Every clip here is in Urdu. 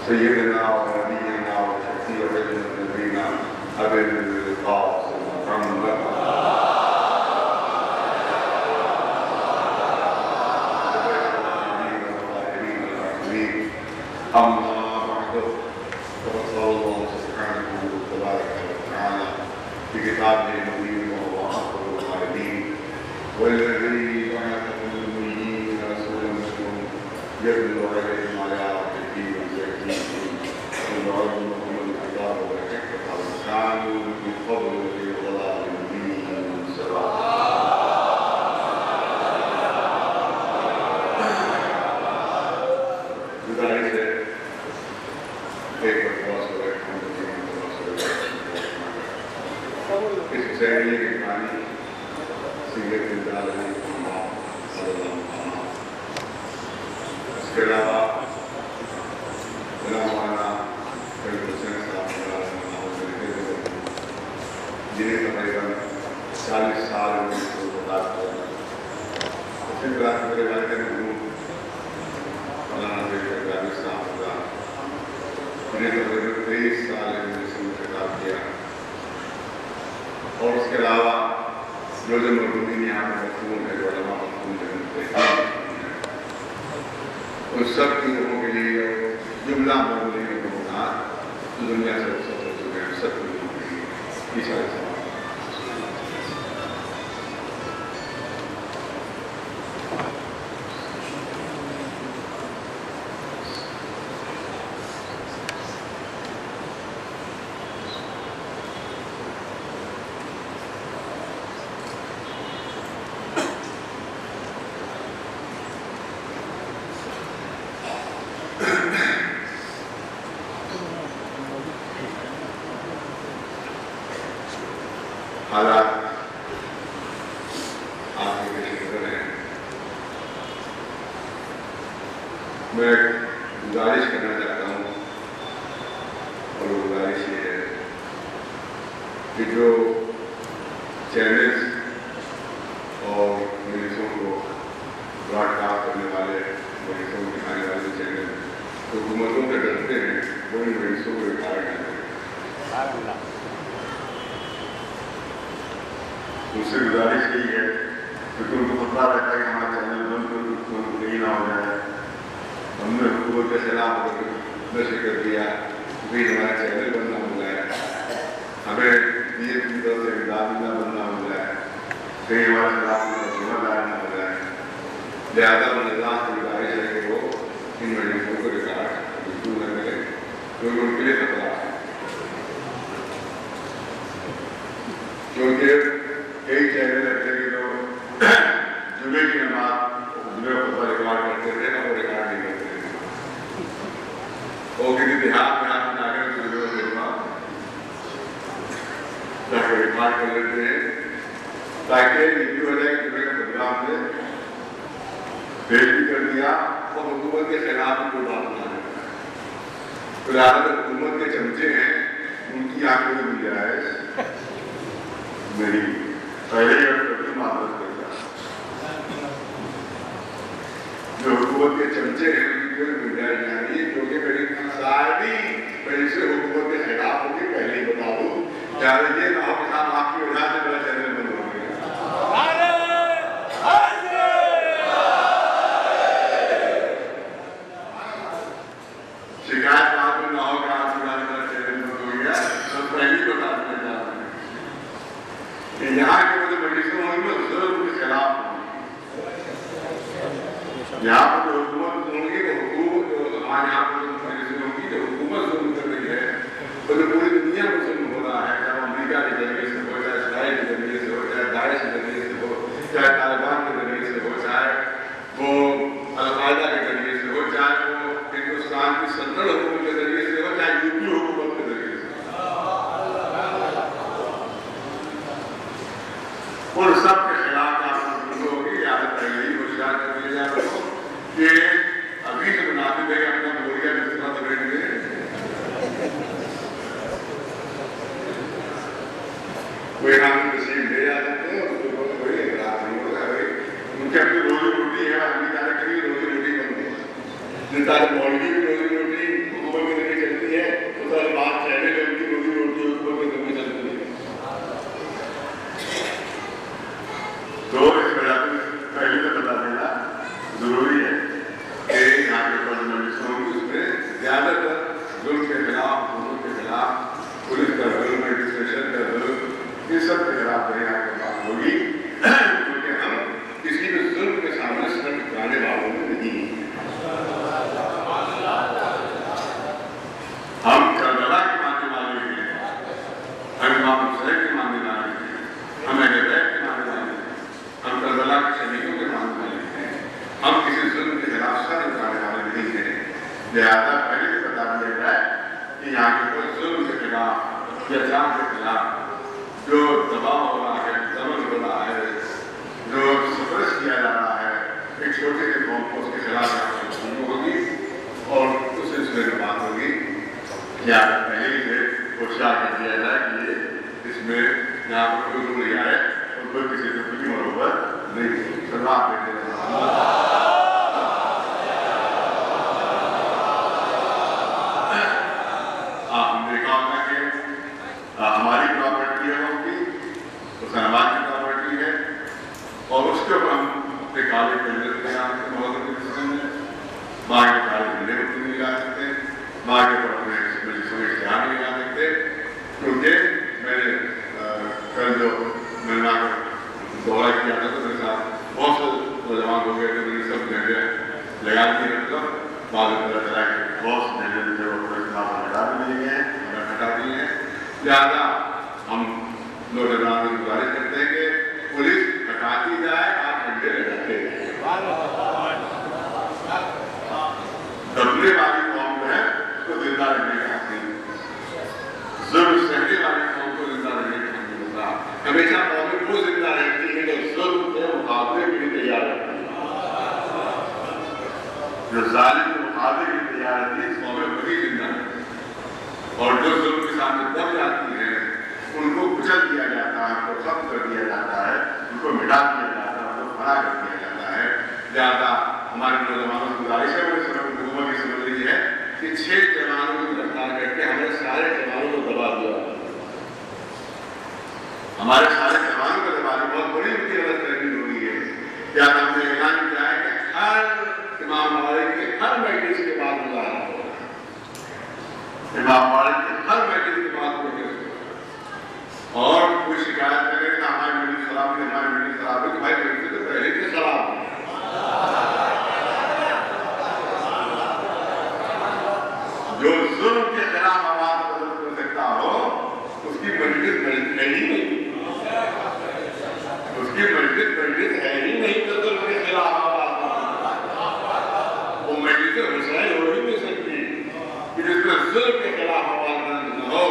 سيدنا ونبينا وشفيع نبينا أبي القاسم محمد أما بعد فقد قال الله سبحانه وتبارك وتعالى في كتابه المبين وهو أفضل القائلين والذي بعث في الأميين رسولا منهم يتلو عليهم آياته ويزكيهم ويعلمهم الكتاب والحكمة وكانوا من قبل في ضلال مبين سواء. اس سیری کی کہانی سیرت الدار علیہ صلی اللہ علیہ وسلم. اس کے علاوہ مولانا فیض حسین صاحب جنہیں تقریباً 40 سال میں اس کو بات کیا. اسی طرح میرے والد محمود مولانا فیض صاحب کا جنہیں تقریباً 23 سال میں اس کو خطاب کیا. اور اس کے علاوہ جو مرحومین یہاں پر مفہوم ہے، جو علماء مفہوم ہے، ان سب کی لوگوں کے لیے جملہ بولنے کے بنیاد جو دنیا سے رخصت ہو چکے ہیں سب کے لوگوں کے لیے یہ سارے سوال. حالات آپ کے شکر ہیں. میں گزارش کرنا چاہتا ہوں اور وہ گزارش یہ ہے کہ جو چینلز اور میوزوں کو براڈ کاسٹ کرنے والے میوزوں کو دکھانے والے چینل حکومتوں کے ڈرتے ہیں وہ ان میوزوں کو دکھا رہے ہیں. اس سے گزارش یہی ہے کہ تم کو پتہ رہتا ہے کہ ہمارا چینل بند نہیں نہ ہو جائے. ہم نے حکومت کے خلاف نشر کر دیا کہ ہمارا چینل بند نہ ہو جائے, ہمیں یہ کی طرف سے امداد نہ بند نہ ہو جائے, کہیں ہمارے خلاف ذمہ دار نہ ہو جائے. لہٰذا نظام کی گزارش ہے کہ وہ ان مجلسوں کو ریکارڈ دور نہ کریں کیونکہ ان کے لیے خطرہ ہے. کیونکہ کئی چینل ایسے کہ جو جمعے کی نماز جمعے خطبہ ریکارڈ کرتے تھے نا وہ ریکارڈ نہیں کرتے تھے. وہ کسی دیہات میں آپ جا کر جمعے خطبہ جا کے ریکارڈ کر لیتے ہیں تاکہ یہ بھی ہو جائے کہ جمعے کا خطبہ ہم نے پیش بھی کر دیا اور حکومت کے خلاف بھی کوئی بات نہ ہے. تو لہٰذا حکومت کے چمچے ہیں ان کی آنکھوں میں بھی جائز نہیں. پہلے ہی اپنی معذرت کرتا جو حکومت کے چمچے ہیں ان کی کوئی گنجائش نہیں ہے کیونکہ میری ساری پیسے حکومت کے خلاف ہوگی. پہلے ہی بتا دوں چاہے یہ نہ ہو کہ صاحب آپ کی وجہ سے میرا چینل بند ہو گیا. شکایت آپ کو نہ ہو کہ آپ کی وجہ سے میرا چینل بند ہو گیا تو پہلے ہی بتا دیا جا رہا ہے کہ یہاں کے مجھے مجلسوں ہوں گے ضرور ان کے خلاف ہوں گے. یہاں پر جو حکومت ہوں گی تو حکومت ہمارے یہاں پر مجلسیں ہوں گی تو حکومت ظلم کر رہی ہے تو جو پوری دنیا میں ظلم ہو رہا ہے, چاہے امریکہ کے ذریعے سے ہو, چاہے اسرائیل کے ذریعے سے ہو, چاہے داعش کے ذریعے سے ہو, چاہے طالبان کے ذریعے سے ہو, چاہے وہ القاعدہ کے ذریعے سے ہو, چاہے وہ ہندوستان کی سلطنت حکومت کے ذریعے سے ہو, چاہے یو پی حکومت کے ذریعے سے ہو, اور سب کے خلاف آپ کو ہوگی. یاد پہلے ہی ہوشیار کر دیا جا رہا ہو کہ ابھی سے مناسب ہے کہ اپنا بوریا مسترا تو بیٹھ گئے. کوئی نام تشریف لے جا سکتے ہیں کوئی اعتراض نہیں ہوتا ہے. ان کی اپنی روزی روٹی ہے, ہم بھی جانے کے لیے روزی روٹی بند ہے. جن سارے مولوی کی روزی روٹی حکومت زیادہ تر ظلم کے خلاف، حقوق کے خلاف، پولیس کا ظلم، ایڈمنسٹریشن کا ظلم، ان سب کے خلاف میری آپ کی بات ہوگی، کیونکہ ہم کسی بھی ظلم کے سامنے سر جھکانے والوں میں نہیں ہیں۔ ہم کربلا کے ماننے والے ہیں، ہم امام حسین کے ماننے والے ہیں، ہم اہل بیت کے ماننے والے ہیں، ہم کربلا کے شہیدوں کے ماننے والے ہیں، ہم کسی ظلم کے خلاف سر جھکانے والے نہیں ہیں۔ لہٰذا پہلے سے بتا دیا جائے کہ یہاں کے کوئی ظلم کے خلاف یا جان کے خلاف جو دباؤ ہو رہا ہے، ضرر ہو رہا ہے، جو سپرس کیا جا رہا ہے ایک چھوٹے سے قوم کو، اس کے خلاف گفتگو ہوگی اور اس سلسلے میں بات ہوگی یا پہلے سے ہوشیار کر دیا جائے کہ اس میں یہاں پر کوئی رول نہیں آئے اور کوئی کسی سے کچھ مروبر نہیں سلام دیتے ہیں۔ ہم دیکھا ہوگا کہ ہماری پراپرٹی ہے وہاں کی، مسلمان کی پراپرٹی ہے، اور اس کے اوپر ہم اپنے کالے پہلے سے نہیں آ سکتے، بہت اپنے سسٹم میں ماں کے کالے پہلے اپنے نہیں لا سکتے، ماں کے اوپر اپنے اشتہار نہیں لا سکتے، کیونکہ میں نے کل جو میں نے ماں کا دورہ کیا تھا تو میرے ساتھ بہت سے نوجوان ہو گئے تھے، میں نے سب جھنڈے لگا دیے مطلب بعد میں پتہ چلا کہ بہت سے جھنڈے جو ہٹا دیے گئے ہیں، ہٹا دیے ہیں۔ لہٰذا ہم نوجوانوں سے گزارش کرتے ہیں کہ پولیس ہٹاتی جائے، آپ جھنڈے لگاتے جائیں۔ دبنے والی قوم جو ہے اس کو زندہ رہنے کا حق نہیں، ظلم سہنے والی قوم کو زندہ رہنے کا حق نہیں ہوتا۔ ہمیشہ قومیں وہ زندہ رہتی ہے جو ظلم کے مقابلے کے لیے تیار رہتی ہے، جو ظالم کے مقابلے کے لیے تیار رہتی ہے، اس قومیں وہی زندہ رہتی ہے، اور جو ظلم کے سامنے دب جاتی ہے ان کو کچل دیا جاتا ہے، ان کو ختم کر دیا جاتا ہے، ان کو مٹا دیا جاتا ہے، ان کو فنا کر دیا جاتا ہے۔ لہٰذا ہمارے نوجوانوں کی گزارش ہے، وہ حکومت کی سمجھ رہی ہے کہ 6 جوانوں کو گرفتار کر کے ہمارے سارے جوانوں کو دبا دیا، ہمارے سارے جوانوں کو دبا دیا۔ بہت بڑی ان کی غلط فہمی ہو رہی ہے۔ کیا ہم نے اعلان کیا ہے کہ ہر امام مالک کے ہر مجلس کے بعد مظاہرہ ہوگا، امام مالک کے ہر مجلس کے بعد مجلس، اور کوئی شکایت کرے کہ ہماری مجلس خراب ہے، ہماری مجلس خراب ہے، تو بھائی مجلس تو پہلے سے خراب ہے۔ جو ظلم کے خلاف آواز بلند کر سکتا ہو اس کی مجلس ہے ہی نہیں، اس کی مجلس ہے ہی نہیں جو ظلم کے خلاف آواز وہ مجلس حسین ہو ہی نہیں سکتی کہ جس میں ظلم کے خلاف آواز بلند نہ ہو۔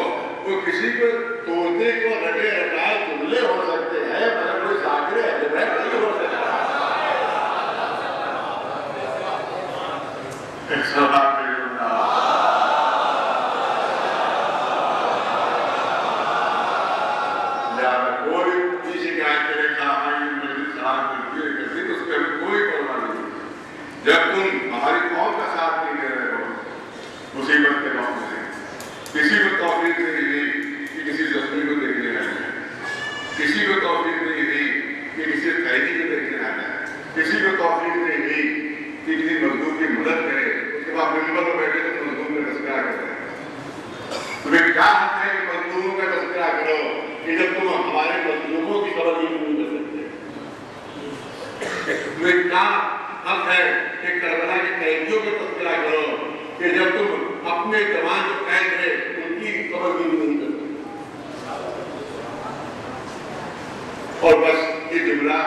وہ کسی کو توڑنے کو رٹے رٹائے جملے ہو سکتے ہیں مگر کوئی ذاکر اہل بیت نہیں ہو سکتا۔ جب تم ہماری قوم کا ساتھ نہیں دے رہے ہو مصیبت کے وقت میں، کسی کو توفیق نہیں دی کہ کسی زخمی کو دیکھنے آ جائے، کسی کو توفیق نہیں دی کہ کسی قیدی کو دیکھنے آ جائے، کسی کو توفیق نہیں دی کہ کسی مزدور کی مدد کرے، اس کے بعد ممبر میں بیٹھے تو مزدور کا تذکرہ کرے۔ تمہیں کیا حق ہے کہ مزدوروں کا تذکرہ کرو کہ جب تم ہمارے مظلوموں کی خبر نہیں کر سکتے؟ تمہیں کیا حق ہے کہ کربلا کے قیدیوں کا تذکرہ کرو کہ جب تم اپنے جوان جو قید ہے ان کی خبر بھی نہیں کر سکتے؟ اور بس یہ جملہ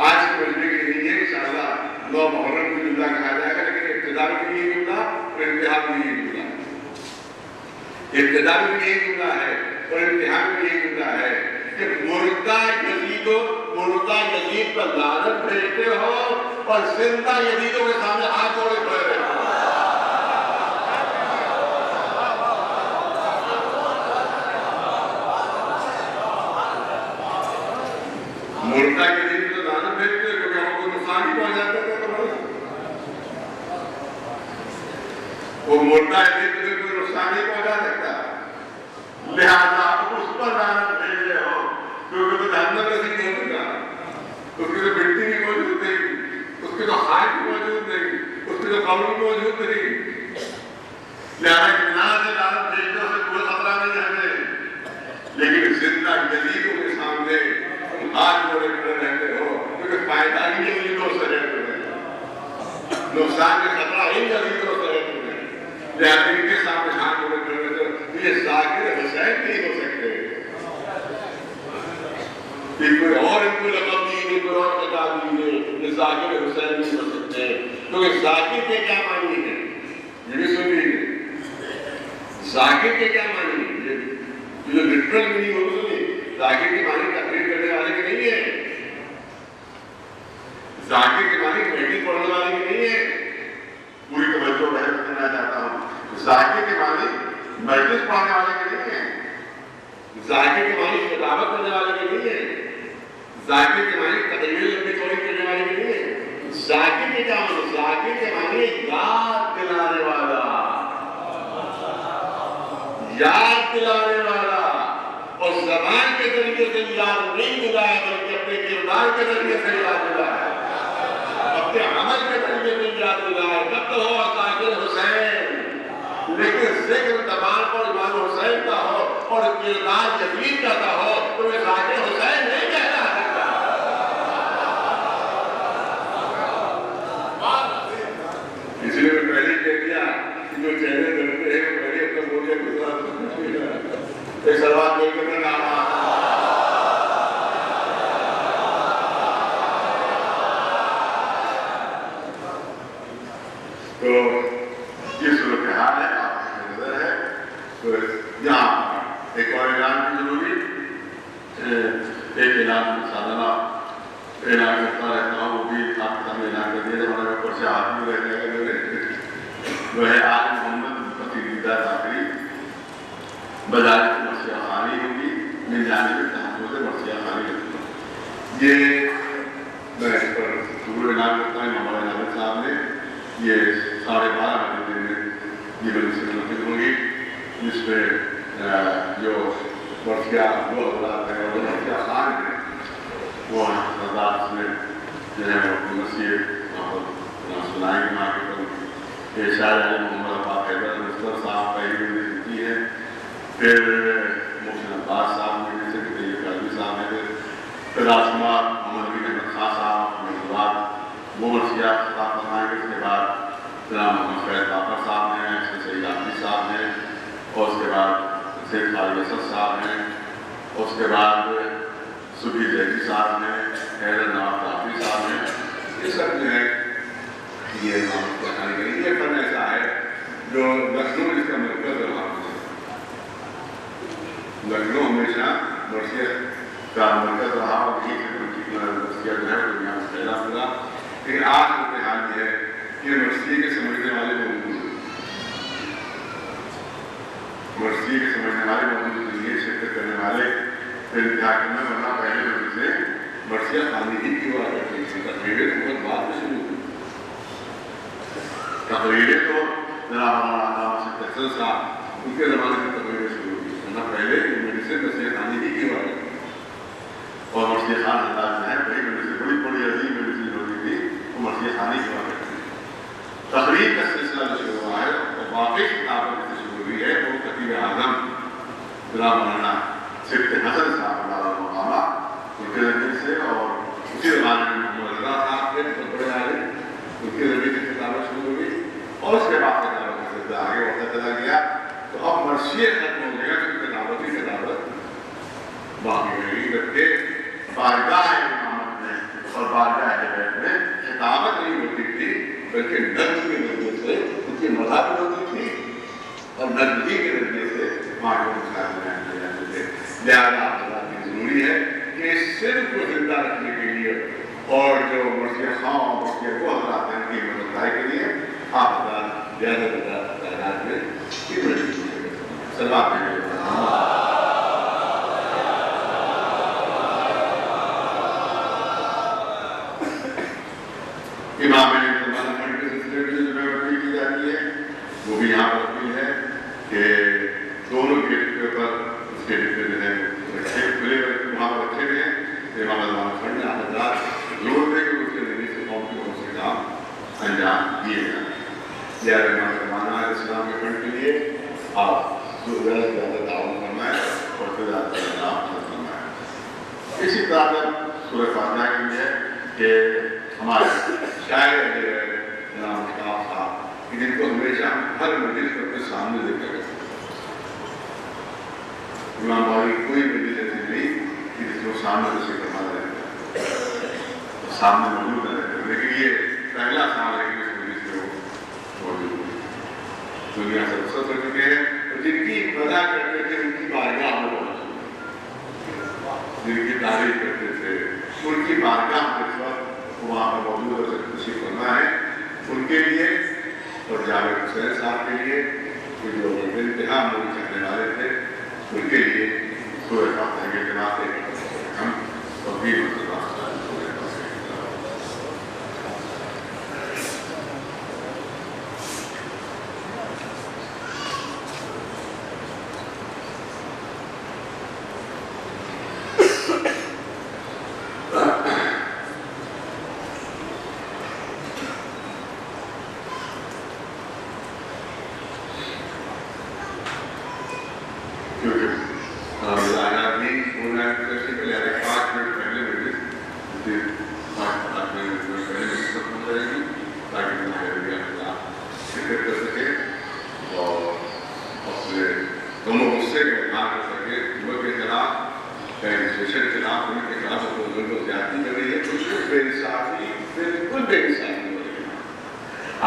آج کے مجمع کے لیے انشاءاللہ 9 محرم کو جملہ کہا جائے گا، لیکن ابتدا میں بھی یہ جملہ اور انتہا میں بھی یہ جملہ ہے، ابتدا میں بھی یہ جملہ ہے اور انتہا میں بھی یہ جملہ ہے کہ مردہ یزید پر لعنت بھیجتے ہو اور زندہ یزیدوں کے سامنے ہاتھ جوڑے کھڑے رہے ہو۔ مردہ یزید پر لعنت بھیجتے ہو کیونکہ ہم کو نقصان ہی پہنچاتے تھے، وہ مردہ یزید کو کوئی نقصان نہیں پہنچا سکتا، لہذا آپ اس پر لعنت بھیج رہے ہو کیونکہ تو جہنم رسید نہیں ہوگا، اس کی تو مٹی بھی موجود نہیں، اس کی تو خاک بھی موجود نہیں، اس کی تو قبر بھی موجود نہیں، لہٰذا اطمینان سے دعوت بھیجنے سے کوئی خطرہ نہیں ہے ہمیں، لیکن زندہ جدیدوں کے سامنے تم ہاتھ جوڑے کھڑے رہتے ہو کیونکہ فائدہ ہی جدیدوں سے ہے تمہیں، نقصان کا خطرہ ہی جدیدوں سے ہے تمہیں، لہٰذا ان کے سامنے ہاتھ جوڑے کھڑے رہتے ہو۔ یہ ذاکر حسین نہیں ہو سکتے، کہ کوئی اور ان کو لقب دیجیے، کوئی اور خطاب دیجیے، یہ ذاکر حسین نہیں ہو سکتے، کیونکہ ذاکر کے کیا معنی ہے یہ بھی سن لیجیے۔ ذاکر کے کیا معنی ہے؟ یہ جو لٹرل میننگ ہو سکے، ذاکر کے معنی تقریر کرنے والے کے نہیں ہے، ذاکر کے معنی میٹرک پڑھنے والے کے نہیں ہے۔ پوری توجہ بہت کرنا چاہتا ہوں، ذاکر کے معنی میٹرک پڑھنے والے کے نہیں ہے، ذاکر کے معنی خطابت کرنے والے کے نہیں ہے، ذاکر کے معنی تقریر لمبی چوڑی کرنے والے کے نہیں ہے۔ ذاکر کے کیا معنی؟ ذاکر کے معنی یاد دلانے والا، یاد دلانے والا، اور زبان کے ذریعے سے یاد نہیں دلایا بلکہ اپنے کردار کے ذریعے سے یاد دلایا، اپنے عمل کے ذریعے سے یاد دلایا۔ جب تو ہو ذاکر حسین، لیکن ذکر زبان پر امام حسین کا ہو اور کردار یزید کا ہو تو وہ ذاکر حسین نہیں کہنا سکتا۔ اس لیے میں پہلے کہہ دیا کہ جو چہرے ڈرتے ہیں وہ پہلے اپنا بولیا گزرا ایک سلوات بول کر میں نام تو یہ صورتحال ہے، آپ کی نظر ہے۔ تو یہاں ایک اور اعلان کی ضروری، ایک اعلان سالانہ اعلان کرتا رہتا ہوں، وہ بھی آپ کے سامنے اعلان کر دیا ہمارے اوپر سے آدمی رہ جائے گا۔ وہ ہے آج محمد فتیدہ ذاکری بجائے مرثیہ خوانی ہوگی، مل جانے میں تحفظ مرثیہ خوانی ہوگی۔ یہ میں اس پر ضرور اعلان کرتا ہوں، ہمارے ناظر صاحب نے یہ 12:30 بجے میں یہ بلند سے منعقد ہوگی، جس میں جو مرثیہ دو حضرات ہیں اور مرثیہ خان ہیں وہ حضرات میں جو ہے مرثیہ سنائیں گے۔ وہاں کے شاعر علی محمد عباس حیدر مستر صاحب پہلی بلند کی ہے، پھر محسن عباس صاحب نے جیسے کہ طیب قادری صاحب نے، پھر راشمار محمد علی احمد خان صاحب محمد وہ مرثیہ خطاب فرمائیں گے۔ اس کے بعد جناب محمد فیض باقر صاحب ہیں، سید آفری صاحب ہیں، اور اس کے بعد سید خالد اسد صاحب ہیں، اور اس کے بعد سبھی زیدی صاحب ہیں، حیدر نواز آفری صاحب ہیں۔ یہ سب جو ہے یہ فن ایسا ہے جو لکھنؤ اس کا مرکز رہا ہے۔ لکھنؤ ہمیشہ مرثیہ کا مرکز رہا اور یہی سے مرثیہ جو ہے دنیا میں پھیلا ہوا۔ لیکن آج صورتحال یہ ہے کہ مرثیے کے سمجھنے والے موجود ہیں، مرثیے کے سمجھنے والے موجود ہیں، یہ شرکت کرنے والے انتہا کرنا، ورنہ پہلے سے مرثیہ خوانی ہی کی ہوا کرتی تھی۔ تقریریں تو بہت بعد میں شروع ہوئی، تقریریں تو جناب مولانا علامہ سید احسن صاحب ان کے زمانے میں تقریریں شروع ہوئی، ورنہ پہلے میڈیسن مرثیہ خوانی ہی کی ہوا کرتی تھی۔ اور مرثیہ خان انداز میں ہے، بڑی میڈیسن بڑی بڑی عظیم میڈیسن ہوتی تھی، وہ مرثیہ خوانی کی ہوا کرتی تھی۔ تقریر کا سلسلہ جو شروع ہوا ہے اور واقعی کتاب سے شروع ہوئی ہے، وہ خطیب اعظم جناب مولانا سید حسن صاحب مقامہ ان کے ذریعے سے، اور اسی زمانے میں محمد رضا صاحب تھے بہت بڑے عالم، ان کے ذریعے سے کتابیں شروع ہوئی، اور اس کے بعد کتابوں کا سلسلہ آگے بڑھتا چلا گیا۔ تو اب مرثیہ ختم ہو گیا، کیونکہ کتابت ہی کتابت باقی رہی، جبکہ بارگاہ امامت میں اور بارگاہ بیت میں کتابت نہیں ہوتی تھی بلکہ نظم کے ذریعے سے ان کی مذاہب ہوتی تھی، اور نظمی کے ذریعے سے وہاں کے مسائل بیان کیے جاتے تھے۔ لہٰذا آپ حضرات کی ضروری ہے کہ صرف کو زندہ رکھنے کے لیے اور جو مرثیہ خواہ اور مرثیہ وہ حضرات ہیں ان کی مددگاری کے لیے آپ حضرات زیادہ تعداد میں سلوات میں امام سلمان احمد کے سلسلے میں جو اپیل کی جاتی ہے وہ بھی یہاں پر اپیل ہے کہ دونوں گیٹ کے اوپر اس کے جو ہے کھلے وہاں پر رکھے ہوئے ہیں، امام سلمان احمد نے حضرات ضرور دے کہ اس کے ذریعے سے قوم کی بہت سے کام انجام دیے جائیں۔ لہٰذا امام سلمان علیہ السلام کے فنڈ کے لیے آپ زیادہ سے زیادہ تعاون فرمائیں اور پھر زیادہ سے زیادہ آپ فرمائیں. اسی طرح سے سورہ فاتحہ کی ہے کہ ہمارے شاعر جو ہے جناب مشتاق صاحب جن کو ہمیشہ ہر مجلس کو اپنے سامنے لے کر رکھتے امام بخاری کوئی مجلس ایسی نہیں کہ جس کو سامنے سے فرما رہے سامنے موجود رہتے لیکن یہ پہلا سال ہے کہ اس مجلس میں وہ موجود ہے. دنیا سے رخصت ہو چکے ہیں اور جن کی مزہ کرتے تھے ان کی بارگاہ میں پہنچ جن کی تعریف کرتے تھے ان کی بارگاہ میں اس وقت وہاں پر موجود اور تشریف فرما ہے. ان کے لیے اور جاوید حسین صاحب کے لیے جو انتہا موری چاہنے والے تھے ان کے لیے سورہ فاتحہ کے جناب ہم تقدیر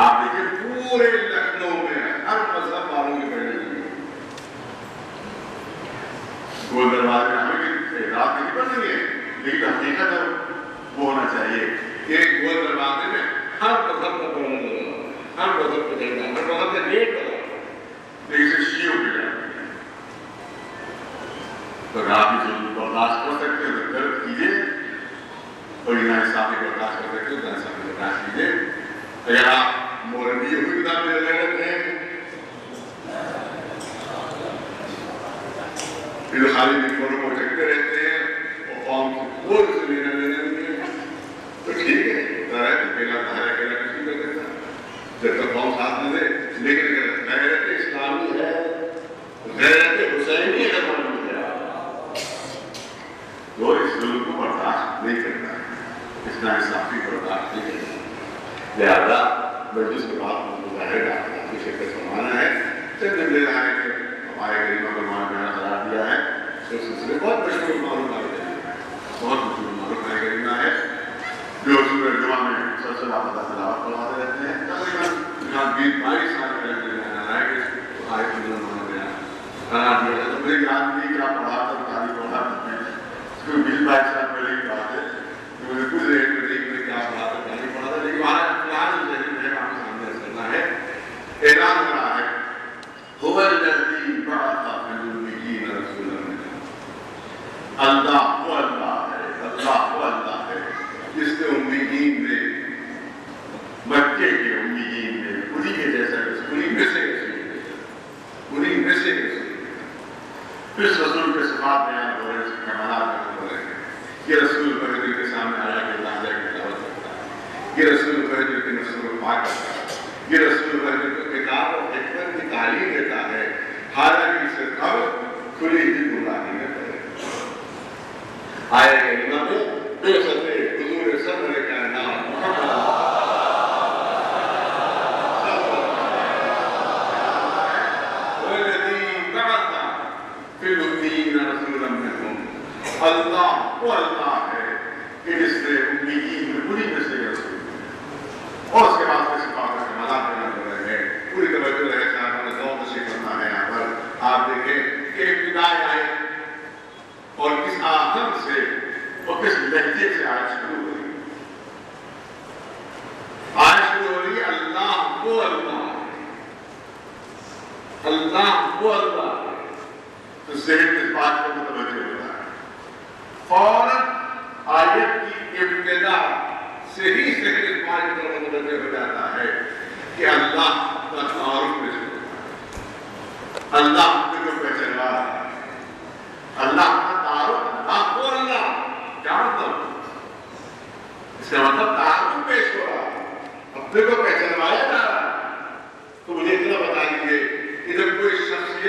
آپ دیکھیں پورے لکھنؤ میں ہر مذہب والوں کے بیٹھے ہوئے گول دروازے میں ہمیں رات نہیں بننی ہے لیکن حقیقت وہ ہونا چاہیے کہ گول دروازے میں ہر مذہب کا بڑا لگا ہر مذہب کا جھنڈا ہر مذہب کا ریٹ لگا لیکن اسے شیعوں کے جاتے ہیں تو آپ بھی جو برداشت کر سکتے ہیں تو درد کیجیے اور یہاں انصافی برداشت کر سکتے ہیں انصافی برداشت کیجیے. اگر آپ مولوی ہوئی کتاب میں لگے رہتے ہیں پھر خالی مکمروں کو چکتے رہتے ہیں اور قوم کو کوئی سے لینا لینا نہیں ہے تو ٹھیک ہے اکیلا باہر اکیلا کسی کر دیتا جب تک قوم ساتھ نہ دے. لیکن اگر غیرت اسلامی ہے غیرت حسینی ہے تو اس ظلم کو برداشت نہیں کرنا ہے اس نہ انصافی برداشت نہیں کرنا. لہذا مجلس کے بعد مظاہرے ڈاکٹر کی شرکت فرمانا ہے. چند دن آئے کہ ہمارے غریبہ کو میں نے قرار دیا ہے اس سلسلے بہت مشہور معروف آئے غریبہ ہے بہت مشہور معروف آئے غریبہ ہے جو سورہ جمعہ میں مسلسل آپ تلاوت کرواتے رہتے ہیں. تقریباً 20-22 سال کے رہنے آئے کہ آئے کو ہونا گیا قرار دیا ہے. تو مجھے یاد نہیں کہ آپ پڑھاتا تاریخ پڑھا کرتے ہیں اس کو 20-22 سال پہلے کی بات ہے مجھے کچھ ریٹ میں دیکھ میں کیا پڑھاتا تاریخ پڑھا تھا. لیکن وہاں اعلان ہو رہا ہے هو الذي بعث في الأميين رسولا منهم. اللہ وہ اللہ ہے جس نے امیین میں مکے کے امیین میں انہی کے جیسا انہی میں سے اس رسول کے صفات بیان ہو رہے ہیں کمالات بیان ہو رہے ہیں. یہ رسول بہدل کے سامنے آیا کہ اللہ کی تلاوت کرتا ہے. یہ رسول بہدل کے نفس کو پاک کرتا ہے. یہ رسول بہدل کو کتاب اور حکمت کی تعلیم دیتا ہے. حالانکہ اسے قبل کھلی ہی گمراہی میں پڑے. آیا کریمہ میں بے سطح حضور صدر کائنات محمد اللہ وہ اللہ ہے کہ جس نے امیین میں پوری میں سے رسول اور اس کے بعد میں صفات کا کمالات بیان کر رہے ہیں. پوری توجہ رہے صاحب نے دو نشی کرنا ہے. یہاں پر آپ دیکھیں کہ ابتدائی آئے اور کس آہنگ سے اور کس لہجے سے آج شروع ہو رہی ہے. اللہ وہ اللہ ہے. اللہ وہ اللہ ہے. تو ذہن اس بات کو متوجہ ہوتا ہے. فوراً آیت کی ابتدا سے ہی ذہن اس بات کی طرف متوجہ ہو جاتا ہے کہ اللہ کا تعارف پیش ہوتا ہے. اللہ اپنے کو پہچانوا رہا ہے. اللہ کا تعارف اللہ وہ اللہ کیا مطلب اس کا مطلب تعارف پیش ہو رہا ہے اپنے کو پہچانوایا جا رہا ہے. تو مجھے اتنا بتا دیجیے کہ جب کوئی شخصیت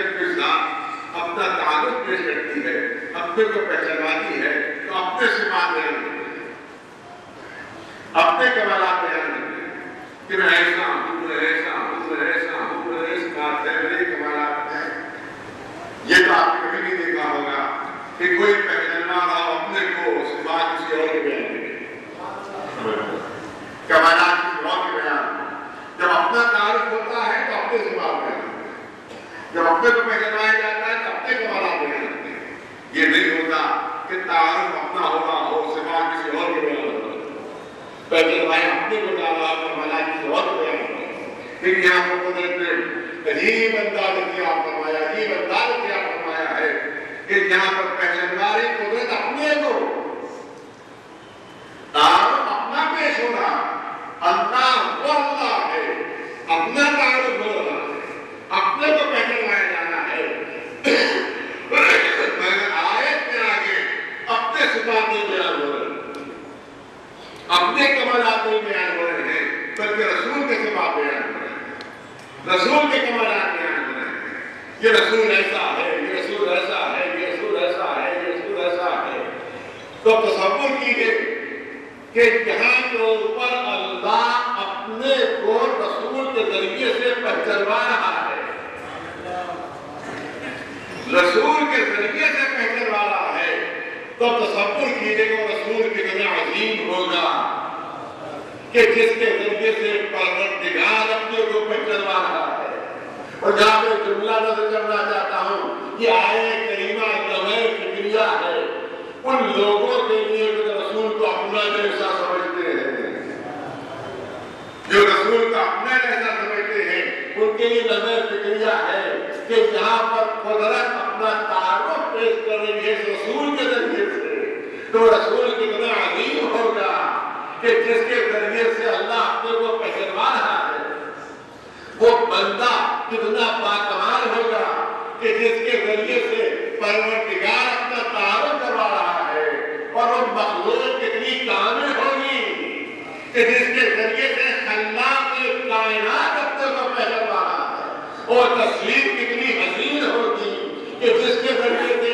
میں ایسا ہوں ایسا ہوں ایسا ہوں اس بات ہے میرے کمالات ہیں. یہ تو آپ نے کبھی نہیں دیکھا ہوگا کہ کوئی پہچاننا رہا اپنے کو صفات کسی اور کے بیان کرے. کمالات کسی اور کے بیان جب اپنا تعارف ہوتا ہے تو اپنے صفات بیان کرتے ہیں. جب اپنے کو پہچانایا جاتا ہے تو اپنے کمالات بیان کرتے ہیں. یہ نہیں ہوتا کہ تعارف اپنا ہو رہا ہو صفات کسی اور کے بیان ہوتا ہے. پہچانایا اپنے کو ڈالا کمالات کسی اور کے بیان ہوتا ہے. پھر یہاں پر قدرت نے عجیب انداز کیا فرمایا, عجیب انداز کیا فرمایا ہے کہ یہاں پر پہچانواری قدرت اپنے کو تعارف اپنا پیش ہو رہا. اللہ وہ اللہ ہے, اپنا تعارف ہو رہا ہے, اپنے کو پہچانوایا جانا ہے. مگر آیت میں آگے اپنے صفات نہیں بیان ہو رہے, اپنے کمالات نہیں بیان ہو رہے ہیں, بلکہ رسول کے صفات بیان ہو رہے ہیں, رسول کے کمالات بیان ہو رہے ہیں. یہ رسول ایسا ہے, یہ رسول ایسا ہے, یہ رسول ایسا ہے, یہ رسول ایسا ہے. تو تصور کیجیے کہ جہاں کے اوپر اللہ اپنے کو رسول کے ذریعے سے پہچانوا رہا ہے, رسول کے ذریعے سے پہچانوا رہا ہے, تو تصور کیجیے کہ وہ رسول کتنا عظیم ہوگا کہ جس کے ذریعے سے پروردگار اپنے کو پہچانوا رہا ہے. اور جہاں میں جملہ نظر کرنا چاہتا ہوں, یہ آیت کریمہ لمحہ فکریہ ہے ان لوگوں کے لیے جو رسول کو اپنا جیسا سمجھتے ہیں, جو رسول کو اپنا جیسا سمجھتے ہیں, ان کے لیے لمحہ فکریہ ہے کہ جہاں پر قدرت اپنا تعارف پیش کر رہی ہے رسول کے ذریعے سے, تو رسول کتنا عظیم ہوگا کہ جس کے ذریعے سے اللہ اپنے کو پہچانوا رہا ہے. وہ بندہ کتنا باکمال ہوگا کہ جس کے ذریعے سے پروردگار اپنا تعارف کروا رہا ہے. اور وہ مخلوق کتنی کامل ہوگی کہ جس کے ذریعے سے خلاق کائنات اپنے کو پہچانوا رہا ہے. اور تصویر کتنی حسین ہوگی کہ جس کے ذریعے سے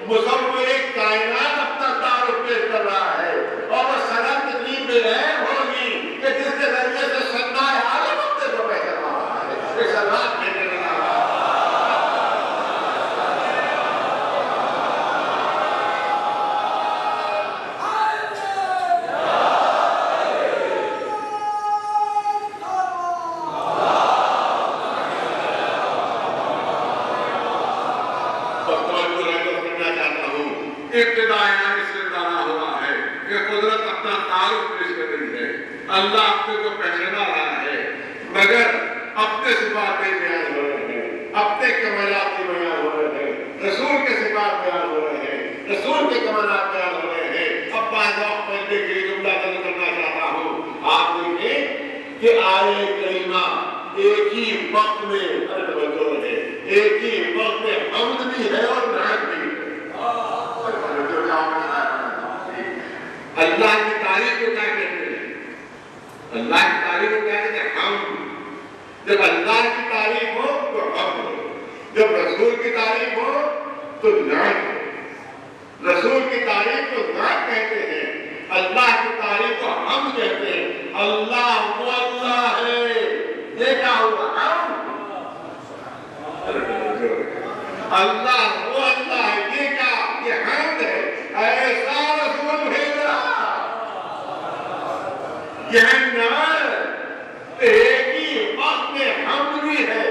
مصور کائنات اپنا تعارف پیش کر رہا ہے. اور وہ سند کتنی بے رحم ہوگی کہ جس کے ذریعے سے صناع عالم اپنے کو پہچانوا رہا ہے. اس اللہ پہچان رہا ہے. اللہ اپنے کو پہچانا رہا ہے, مگر اپنے صفات نہیں بیان ہو رہے ہیں, اپنے کمالات نہیں بیان ہو رہے ہیں, رسول کے صفات بیان ہو رہے ہیں, رسول کے کمالات بیان ہو رہے ہیں. اب بعض وقت پہلے کے لیے جملہ نقل کرنا چاہتا ہوں. آپ دیکھیں کہ آیے کریمہ ایک ہی وقت میں ایک ہی وقت میں حمد بھی ہے اور نعت بھی ہے. اللہ کی تعریف کو کیا کہتے ہیں؟ اللہ کی تعریف کو کیا کہتے ہیں؟ حمد. جب اللہ کی تعریف ہو تو حمد ہو, جب رسول کی تعریف ہو تو نعت ہو. رسول کی تعریف کو نعت کہتے ہیں, اللہ کی تعریف کو حمد کہتے ہیں. اللہ وہ اللہ ہے, یہ کیا ہوا؟ حمد. اللہ وہ اللہ ہے, یہ کیا؟ یہ حمد ہے. ایسا رسول بھیجا, یہ نعت. ایک ہی وقت میں حمد بھی ہے,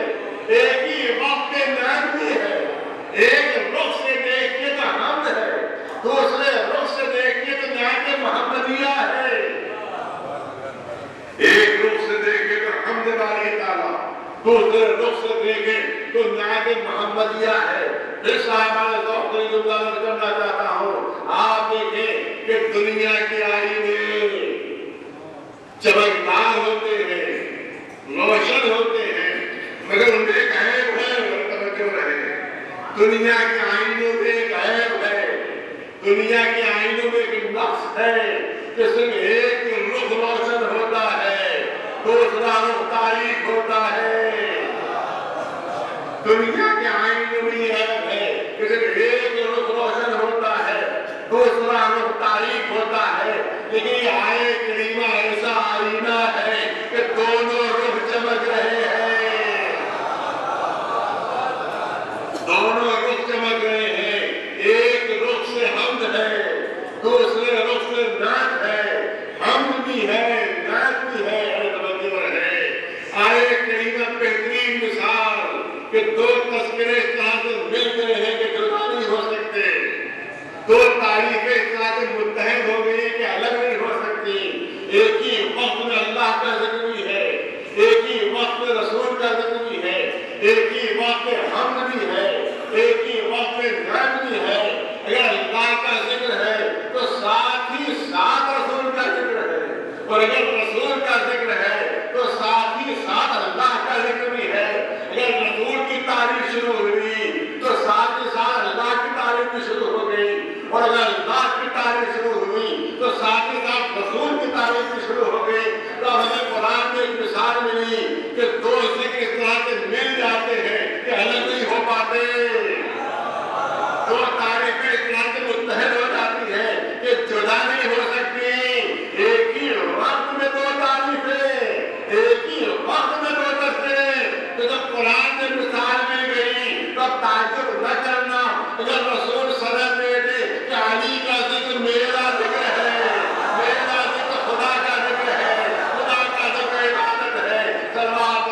ایک ہی وقت میں نعت بھی ہے. ایک رخ سے دیکھیے تو حمد ہے, دوسرے رخ سے دیکھیے تو نعت محمدیہ ہے. ایک رخ سے دیکھیے تو حمد باری تعالیٰ, دوسرے رخ سے دیکھیں تو نعت محمدیہ ہے. اس صاحبہ ذوق کو جملہ کرنا چاہتا ہوں. آپ دیکھیں کہ دنیا کے آئینے چمکدار ہوتے ہیں, روشن ہوتے ہیں, مگر ان میں ایک عیب ہے. توجہ رہے, دنیا کے آئینوں میں ایک عیب ہے, دنیا کے آئینوں میں ایک نقص ہے کہ صرف ایک رخ روشن ہوتا ہے, دوسرا رخ تاریک ہوتا ہے. دنیا کے آئینوں میں یہ عیب ہے کہ صرف ایک رخ روشن ہوتا ہے, دوسرا رخ تاریک ہوتا ہے. لیکن یہ آیت کریمہ ایسا آئینہ ہے کہ دونوں رخ چمک رہے ہیں، دونوں رخ چمک رہے ہیں، ایک رخ سے حمد ہے، دوسرے رخ سے نعت ہے، حمد بھی ہے، نعت بھی ہے، توجہ ہے۔ آئے کریمہ بہترین مثال کہ دو تذکرے اس طرح سے مل گئے ہیں کہ جدا نہیں ہو سکتے، دو تعریفیں اس طرح سے متحد ہو گئی کہ الگ نہیں ہو سکتی۔ ایک ہی وقت میں اللہ کا ذکر بھی ہے، ایک ہی وقت میں رسول کا ذکر بھی ہے، ایک ہی وقت میں حمد بھی ہے، ایک ہی وقت میں نعت بھی ہے۔ اگر اللہ کا ذکر ہے تو ساتھ ہی ساتھ رسول کا ذکر ہے، اور اگر رسول کا ذکر ہے تو ساتھ ہی ساتھ اللہ کا ذکر بھی ہے۔ اگر رسول کی تعریف شروع ہوئی تو ساتھ ہی ساتھ اللہ کی تعریف بھی شروع ہو گئی، اور اگر اللہ کی تعریف شروع ہوئی تو ساتھ ہی ساتھ رسول کی تعریف بھی شروع ہو گئی۔ تو ہمیں قرآن میں ایک مثال ملی کہ دو ذکر اس طرح سے مل جاتے ہیں کہ الگ نہیں ہو پاتے، دو تعریفیں اس طرح سے متحد ہو جاتی ہیں کہ جدا نہیں ہو سکتی۔ ایک ہی وقت میں دو تعریفیں، ایک ہی وقت میں دو تذکرے۔ تو جب قرآن میں مثال مل گئی تو تعجب نہ کرنا اگر رسول صدر دے دے کہ علی کا ذکر میرا ذکر ہے، میرا ذکر خدا کا ذکر ہے، خدا کا ذکر عبادت ہے۔ صلوات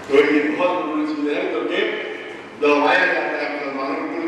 تو یہ بہت بری چیز ہے، کیونکہ دلوایا جاتا ہے مسلمانوں کو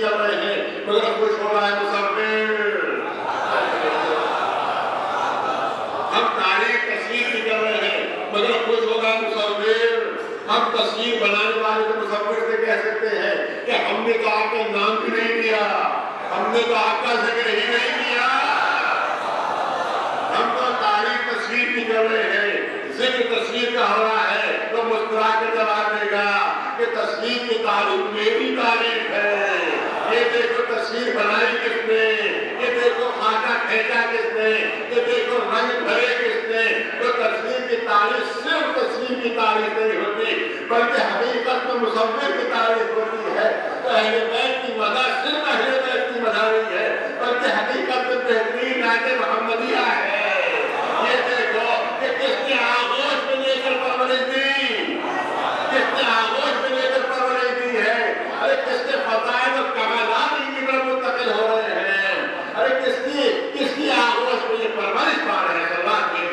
تصویر کر رہے ہیں مگر خوش ہو رہا ہے مصور. ہم تاریخ تصویر بھی کر رہے ہیں مگر خوش ہو رہا ہے مصور. ہم تصویر بنانے والے کو مصور سے کہہ سکتے ہیں کہ ہم نے تو آپ کا نام بھی نہیں لیا, ہم نے تو آپ کا ذکر ہی نہیں کیا. ہم تو تاریخ تصویر بھی کر رہے ہیں. ذکر تصویر کا ہو رہا ہے تو مسکرا کے جواب دے گا کہ تصویر کی تعریف میری تعریف ہے. یہ دیکھو تصویر بنائی کس نے, یہ دیکھو خاکہ کھینچا کس نے, یہ دیکھو رنگ بھرے کس نے. تو تصویر کی تعریف صرف تصویر کی تعریف نہیں ہوتی بلکہ حقیقت میں مصور کی تعریف ہوتی ہے. تو اہل بیت کی مدح صرف اہل بیت کی مدح نہیں ہے بلکہ حقیقت میں بہترین نعت محمدیہ ہے. یہ دیکھو کہ کس نے آغوش میں لے کر پرورش دی, کس نے آغوش میں لے کر پرورش دی ہے. ارے کس کے فضائل و کمالات کی طرف منتقل ہو رہے ہیں. ارے کس کی آغوش میں یہ پرورش پا رہے ہیں. اللہ کے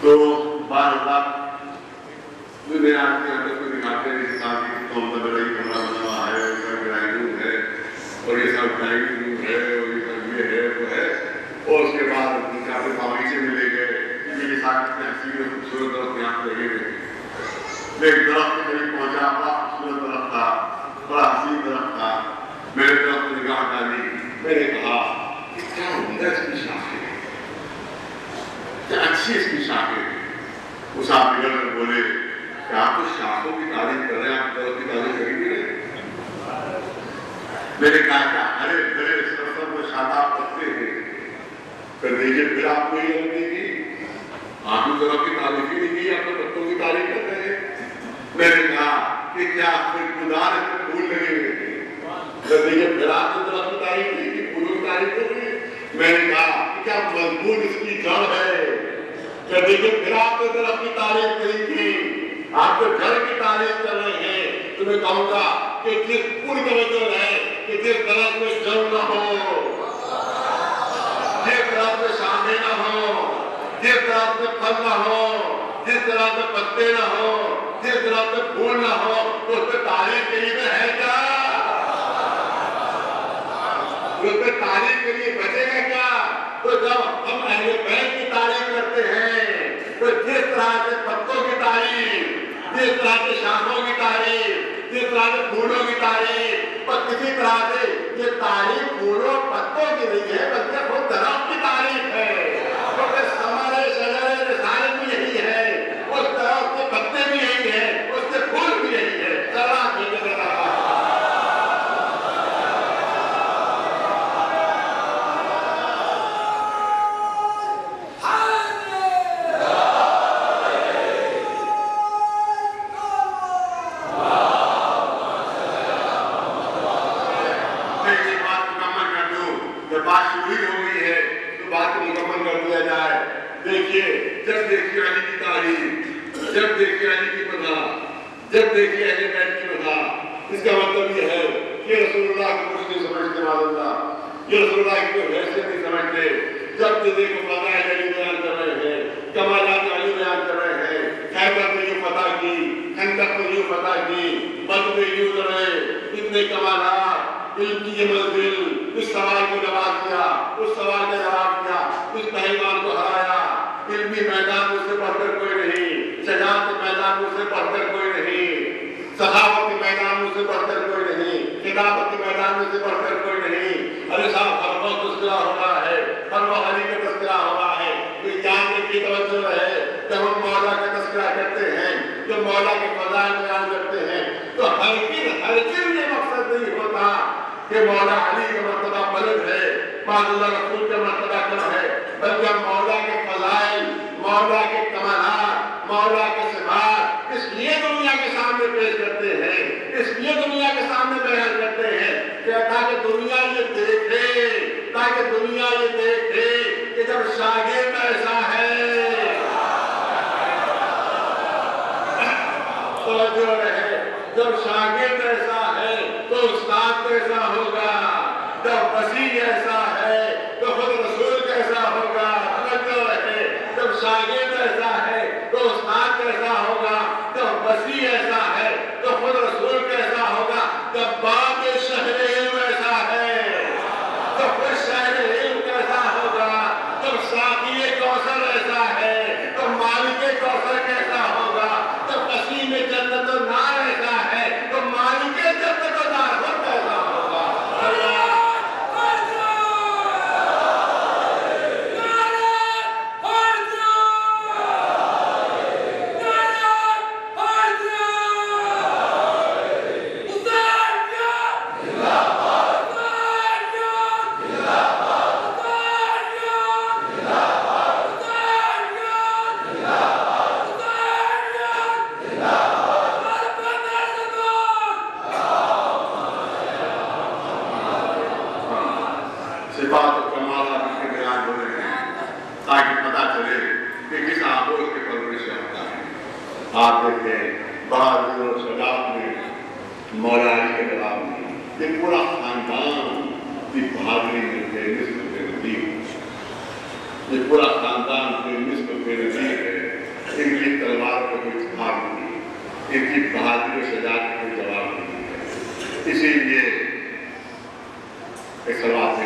تو بار بار میں آپ کے اندر کو دکھاتے ہیں جس طرح کی قوم کا بڑا ہی کمرہ بنا ہوا ہے, اور سب ڈرائنگ روم ہے, اور یہ سب ڈرائنگ روم ہے, اور یہ سب یہ ہے وہ ہے. اور اس کے بعد کافی باغیچے میں لے گئے کیونکہ یہ ساری تحصیل خوبصورت درخت یہاں پہ لگے ہوئے. میں ایک درخت کے قریب پہنچا, بڑا خوبصورت درخت تھا, بڑا حسین درخت تھا. میں نے درخت کو نگاہ ڈالی, میں نے کہا کہ کیا عمدہ اس کی شاخیں, کیا اچھی اس کی شاخیں. اس آپ نگل کر بولے کہ آپ تو شاخوں کی تعریف کر رہے ہیں, آپ درخت کی تعریف کریں گے. میں نے کہا کہ ہرے بھرے سرسر میں شاداب پتے ہیں, پھر دیکھیے پھر آپ کو یہ لگنے کی آپ نے درخت کی تعریف ہی نہیں کی, آپ تو پتوں کی تعریف کر رہے ہیں. میں نے کہا کہ کیا خوشبودار اس میں پھول لگے ہوئے تھے, پھر دیکھیے پھر آپ نے درخت کی تعریف نہیں کی, پھولوں کی تعریف کر رہے ہیں. میں نے کہا کہ کیا مضبوط اس کی جڑ ہے, پھر دیکھیے پھر آپ نے درخت کی تعریف نہیں کی, آپ تو جڑ کی تعریف کر رہے ہیں. تو میں کہوں گا کہ جس پوری توجہ ہے کہ جس درخت میں جڑ نہ ہو, جس درخت میں شاخیں نہ ہو, جس درخت میں پھل نہ ہو, جس درخت میں پتے نہ ہو, جس درخت میں پھول نہ ہو, تو اس پہ تعریف کے لیے ہے کیا, اس پہ تعریف کے لیے بچے گا کیا. تو جب ہم اہل بیت کی تعریف کرتے ہیں تو جس طرح سے پتوں کی تعریف, جس طرح سے شاخوں کی تعریف, جس طرح سے پھولوں کی تعریف, اور کسی طرح سے یہ تعریف پھولوں پتوں کی نہیں ہے بلکہ خود درخت کی تعریف ہے. کیونکہ ثمرے شجرے رسالت بھی یہی ہے, اس درخت کے پتے بھی یہی ہے, اس کے پھول بھی یہی ہے. جب دیکھیے علی کی مدح, جب دیکھیے اہل بیت کی مدح, اس کا مطلب یہ ہے کہ رسول اللہ کو کچھ نہیں سمجھتے, معاذ اللہ, یہ رسول اللہ کی کوئی حیثیت نہیں سمجھتے. جب دیکھو فضائل علی بیان کر رہے ہیں, کمالات علی بیان کر رہے ہیں, خیبر نے یوں فتح کی, خندق نے یوں فتح کی, بدر میں یوں لڑے, اتنے کمالات, علم کی یہ منزل, اس سوال کو جواب دیا, اس سوال کا جواب دیا, اس پہلوان کو ہرایا. علمی میدان میں سے بڑھ کر کوئی نہیں, شجاعت کے میدان میں سے بڑھ کر کوئی نہیں, سخاوت کے میدان میں سے بڑھ کر کوئی نہیں, خلافت کے میدان میں سے بڑھ کر کوئی نہیں. ارے صاحب ہر وقت تذکرہ ہو رہا ہے, ہر وقت علی کا تذکرہ ہو رہا ہے. کوئی جاننے کی توجہ ہے جب ہم مولا کا تذکرہ کرتے ہیں, جب مولا کے فضائل بیان کرتے ہیں, تو ہر چیز یہ مقصد نہیں ہوتا کہ مولا علی کا مرتبہ بلند ہے, معاذ اللہ رسول کا مرتبہ کم ہے, بلکہ مولا کے فضائل, مولا کے کمالات, مولا کے صفات اس لیے دنیا کے سامنے پیش کرتے ہیں, اس لیے دنیا کے سامنے بیان کرتے ہیں کہ تاکہ دنیا یہ دیکھے تاکہ دنیا یہ دیکھے کہ جب شاگرد ایسا ہے تو جو رہے، جب شاگرد ایسا ہے تو استاد کیسا ہوگا، جب مسیح ایسا ہے تو خود رسول کیسا ہوگا، جو رہے جب شاگرد ایسا ہے تو استاد کیسا ہوگا، جب مسیح ایسا ہے تو خود رسول کیسا ہوگا، جب باپ شہر علم ایسا ہے تو خود شہر علم کیسا ہوگا، جب ساقی کوثر ایسا ہے تو مالک کوثر کیسا ہوگا، جب قسیم جنت و نار ایسا ہے تو مالک جنت و نار کیسا ہوگا۔ صفات و کمالات کے بیان ہو رہے ہیں تاکہ پتہ چلے کہ کس آبود کے پرورش سے ہوتا ہے۔ آپ دیکھیں بہادر و شجاعت میں مولا علی کے جواب میں یہ پورا خاندان کی بہادری میں کے نصف بے نظیر، یہ پورا خاندان کے نصف بے نظیر ہے۔ ان کی تلوار کو کوئی جواب نہیں، ان کی بہادری و شجاعت کو کوئی جواب نہیں ہے۔ اسی لیے ایک سلوات سے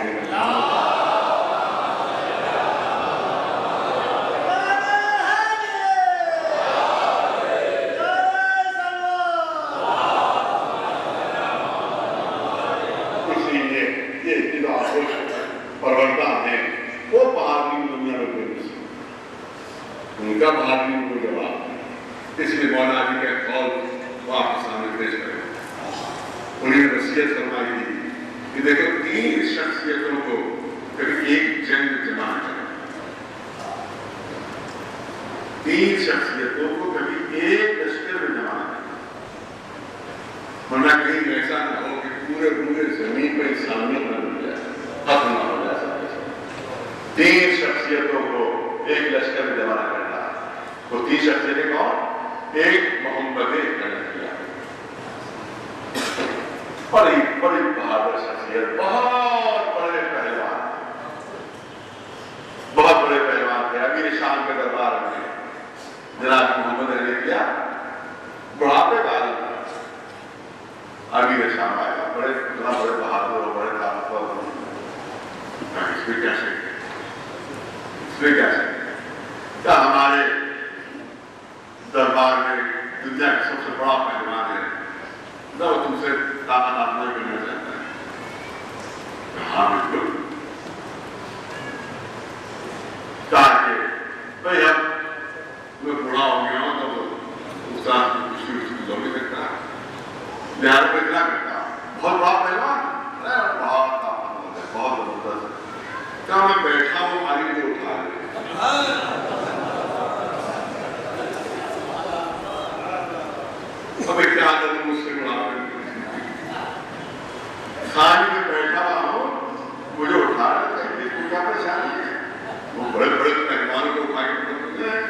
پروردہ ہے وہ بہادری دنیا میں کوئی نہیں، ان کا بہادری کو جواب ہے۔ اس لیے مولانا علی کا قول وہ آپ کے سامنے پیش کریں۔ انہیں نے وصیت فرمائی تھی کہ دیکھو تین شخصیتوں کو کبھی ایک جنگ جمع کریں، تین شخصیتوں کو کبھی ایک لشکر میں جمع کریں، ورنہ کہیں ایسا نہ ہو کہ پورے زمین پر انسانیت نہ بن جائے، ختم نہ ہو جائے۔ تین شخصیتوں کو ایک لشکر میں جمع کرنا، وہ تین شخصیتیں کون؟ ایک محمد حنفیہ، بڑی بہادر شخصیت، بہت بڑے پہلوان تھے۔ امیر شام کے دربار میں جناب محمد حنفیہ بڑھاپے کا عالم تھا۔ امیر شام آیا، بڑے بہادر اور بڑے طاقتور، اس میں کیا شک ہے، اس میں کیا شک ہے کیا ہمارے دربار میں دنیا کا سب سے بڑا پہلوان ہے، نہ وہ تم سے طاقت آزمائی کرنا چاہتا ہے؟ ہاں بالکل، کہا کہ بھائی اب میں بوڑھا ہو گیا ہوں تو استاد کی کچھ لوگ نہیں سکتا، لہٰذا میں اتنا کرتا ہوں، بہت بڑا پہلوان، بہت طاقتور ہے، بہت زبردست ہے، کہا میں بیٹھا ہوں خالی مجھے اٹھا لے۔ اب کیا کروں مجھ سے بڑا خالی میں بیٹھا ہوا ہوں، مجھے اٹھا رہا تھا، یہ کیا پریشانی ہے؟ وہ بڑے پہلوانوں کو اٹھا کے پڑھتے ہیں،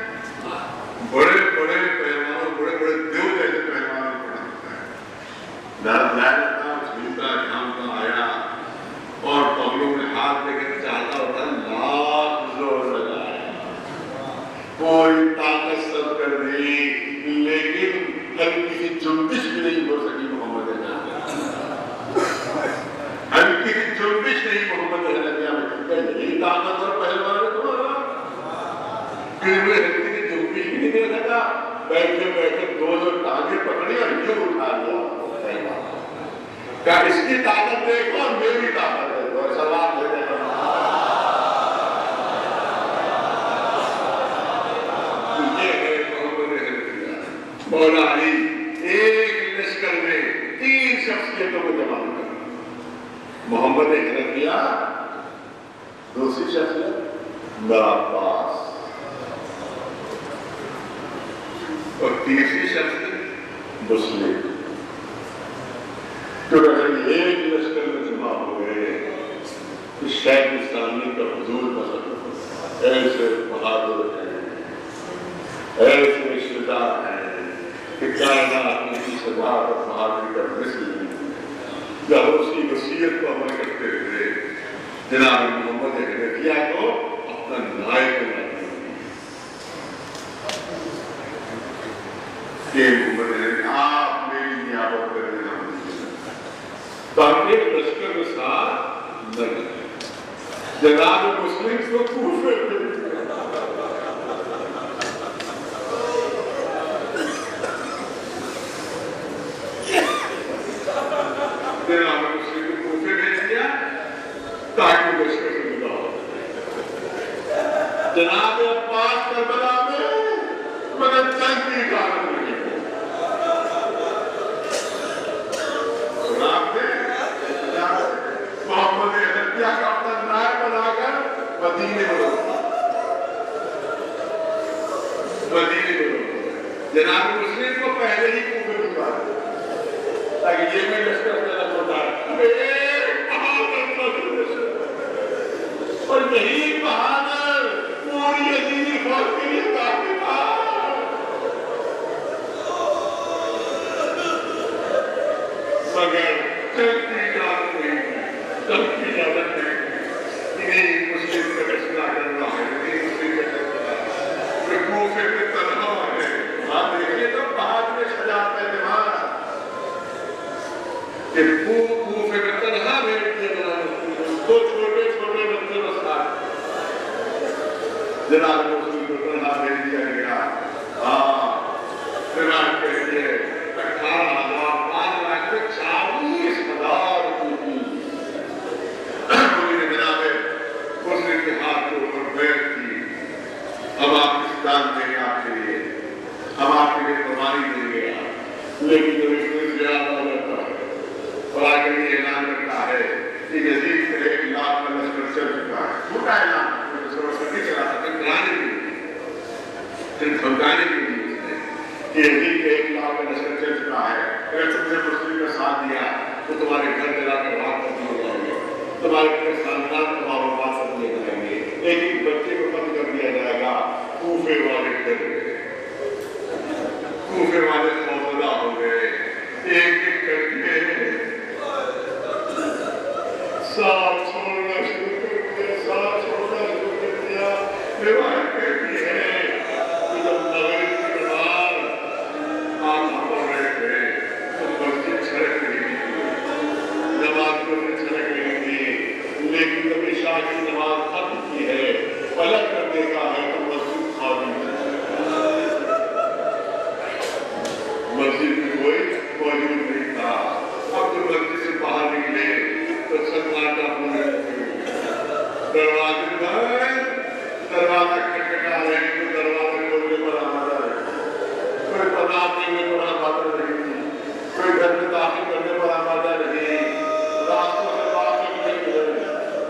بڑے پہلوانوں، بڑے دیو جیسے پہلوانوں کو پڑھتا ہے۔ لہذا جھولتا جھامتا آیا اور پگلوں میں ہاتھ دے کر چاہتا ہوتا لاکھ زور لگایا، کوئی طاقت سب کر دی، لیکن ہلکی سی جنبش بھی نہیں ہو سکی محمد حنفیہ، ہلکی سی جنبش نہیں محمد حنفیہ میں، یہی طاقت اور پہلوان ہے تمہارا، پھر میں ہلکی سی جنبش بھی نہیں دے سکا، بیٹھے دو ٹانگیں پکڑی اور یوں اٹھا لیا۔ کیا اس کی طاقت دیکھو اور میری طاقت دیکھو، ایسا بات ہے۔ مولا علی ایک لشکر میں تین شخصیتوں کو جمع کرنا، محمد حنفیہ، دوسری شخصیت میرا عباس، اور تیسری شخصیت مسلم۔ تو اگر ایک لشکر میں جمع ہو گئے تو شاید حضور پسند، ایسے بہادر ہیں، ایسے رشتےدار ہیں کہ کائنات میں کی صداقت بہادری کا مثل نہیں۔ جب اسی وصیت کو عمل کرتے ہوئے جناب محمد حنفیہ کو اپنا نائب بناتے ہیں کہ آپ میری نیابت کر دینا تاکہ لشکر کے ساتھ نہ جائے۔ جناب مسلم کو کوفے میں جناب مسلم کو کوفے بھیج دیا تاکہ لشکر سے جدا ہو۔ جناب عباس کربلا میں مگر چند کی اجازت نہیں ہے۔ محمد حنفیہ کا اپنا نائب بنا کر مدینے میں جناب مسلم کو پہلے ہی کوفے بھجوا دیا تاکہ یہ بھی لشکر پیدا ہوتا ہے اور یہی بہادر پوری یزیدی فوج کے لیے کافی تھا۔ مگر چلتی اجازت نہیں، انہیں مسلم کا فیصلہ کرنا ہے، انہیں مسلم کا فیصلہ ہے، کوفے پہ تنہا ہے۔ آپ دیکھیے تو بہادر شجاعت کا اعتماد کہ کوفے پہ تنہا بھیج دیا دو چھوٹے چھوٹے بچے کو ساتھ جناب مسلم کو تنہا بھیج دیا گیا۔ جناب کہتے ہیں 18,000 کی جناب مسلم کے ہاتھ کے اوپر بیٹھ تھی۔ اب آپ کس دان دیں گے آپ کے لیے، ہم آپ کے لیے قربانی دیں گے، لیکن جب اس میں زیادہ ہو جاتا ہے اور آگے یہ اعلان کرتا ہے کہ یزید سے 1 لاکھ کا لشکر چل چکا ہے۔ چھوٹا اعلان نہیں چلا سکتے، دھمکانے کے لیے اس نے کہ یزید کے 1 لاکھ کا لشکر چل چکا ہے، اگر تم نے مسلم کا ساتھ دیا تو تمہارے گھر جلا کر راکھ کر دیے جائیں گے، تمہارے پورے خاندان تمہارا وفات کر دیے جائیں گے، ایک بچے کو قتل کر دیا جائے گا۔ کوفے والے ڈر گئے، کوفے والے خوفزدہ ہو گئے، ایک ایک کر کے ساتھ چھوڑنا شروع کر دیا، ساتھ چھوڑنا شروع کر دیا۔ روایت کہتی ہے کہ جب مغرب کی نماز آپ پڑھ رہے تھے تو مسجد چھڑک رہی تھی، نماز کو چھڑک رہی تھی، لیکن جب عشاء کی نماز ختم کی ہے، پلٹ کر دیکھا ہے تو مسجد خالی ہے، مسجد میں کوئی موجود نہیں تھا۔ اب تو مسجد سے باہر نکلے تو سناٹا ہونے دروازے بند، دروازہ کھٹکھٹا رہے ہیں تو دروازے کھولنے پر آمادہ ہے، کوئی پناہ دینے پر آمادہ نہیں تھی، کوئی گھر میں داخل کرنے پر آمادہ نہیں، راستوں سے باہر نکلے گئے،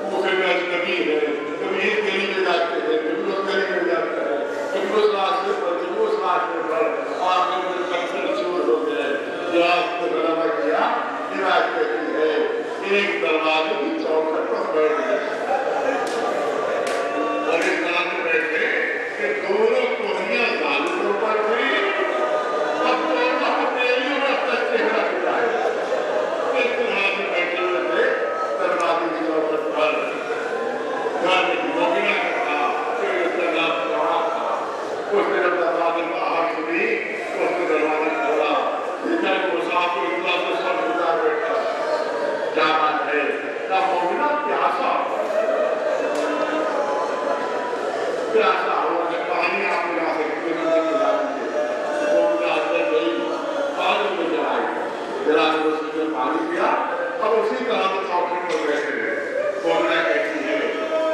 کوفے میں اجنبی ہے، کبھی اس گلی میں جاتے ہیں، کبھی اس گلی میں جاتا ہے، کبھی اس راستے پر، کبھی اس راستے پر، آخر میں چکر چور ہو گئے۔ جہاز کو غلبہ کیا، روایت کہتی ہے ایک دروازے کی چوکھٹ پر بیٹھ گئے اور اس طرح سے بیٹھے کہ دونوں کوہنیاں ظالموں پر تھیں، اب دونوں ہتھیلیوں میں اپنا چہرہ چھپائے، اس طرح سے بیٹھے ہوئے تھے دروازے کی چوکھٹ پر۔ گھر میں مومنہ کا تھا، پھر اس کا نام چوڑا تھا، اس نے جب دروازے پر آواز سنی تو اس نے دروازہ کھولا، دیکھا کہ مسافر اطلاع سے سب گزار بیٹھا۔ کیا بات ہے؟ کیا مومنہ پیاسا پیاسا ہو کہ پانی آپ ملا سکتے ہیں، ملا دیجیے۔ مومنہ اندر گئی، پانی میں جلائی، جلانے مسجد میں پانی پیا، اب اسی طرح سے چوکھٹ پر بیٹھے رہے۔ مومنہ کہتی ہے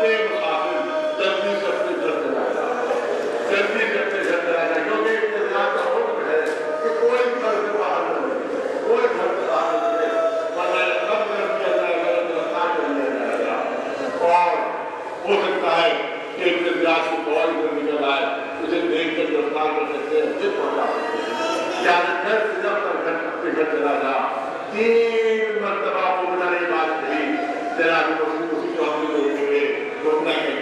کہ مسافر جلدی سے اپنے گھر چلا جائے، جلدی سے اپنے گھر چلا جائے، کیونکہ انتظار کا حکم ہے کہ کوئی گھر سے باہر نہ نکلے، کوئی گھر سے باہر نہ نکلے، ورنہ قتل کر دیا جائے گا، گرفتار کر لیا جائے گا۔ اور ہو سکتا ہے کہ انتظار سے کوئی گھر نکل آئے، اسے دیکھ کر گرفتار کر سکتے ہیں، جب پہنچا سکتے ہیں، یعنی گھر سے جب تک گھر اپنے گھر چلا جا۔ 3 مرتبہ مومنہ نے بات کہی، جناب مسلم اسی جو ہم نے ہوئے، مومنہ کہتی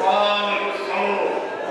500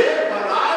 1000